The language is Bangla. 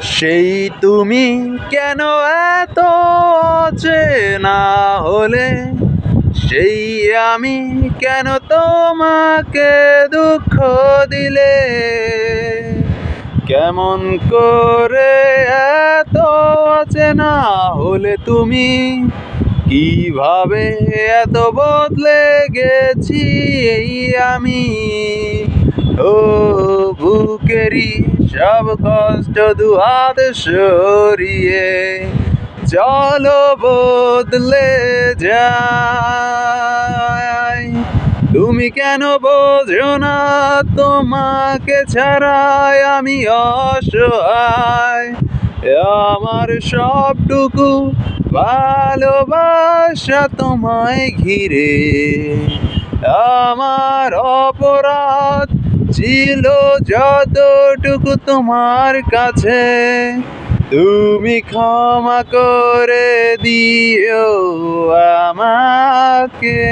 সেই তুমি কেন এত অচেনা হলে, সেই আমি কেন তোমাকে দুঃখ দিলে, কেমন করে এত অচেনা হলে তুমি, কিভাবে এত বদলে গেছি এই আমি। ও বুকেরই সব কষ্ট দুহাত সরিয়ে চলো বদলে যাই। তুমি কেন বোঝো না তোমাকে ছাড়াই আমি অসহায়, আমার সবটুকু ভালোবাসা তোমায় ঘিরে। আমার অপরাধ ছিল যতটুকু তোমার কাছে, তুমি ক্ষমা করে দিও আমাকে।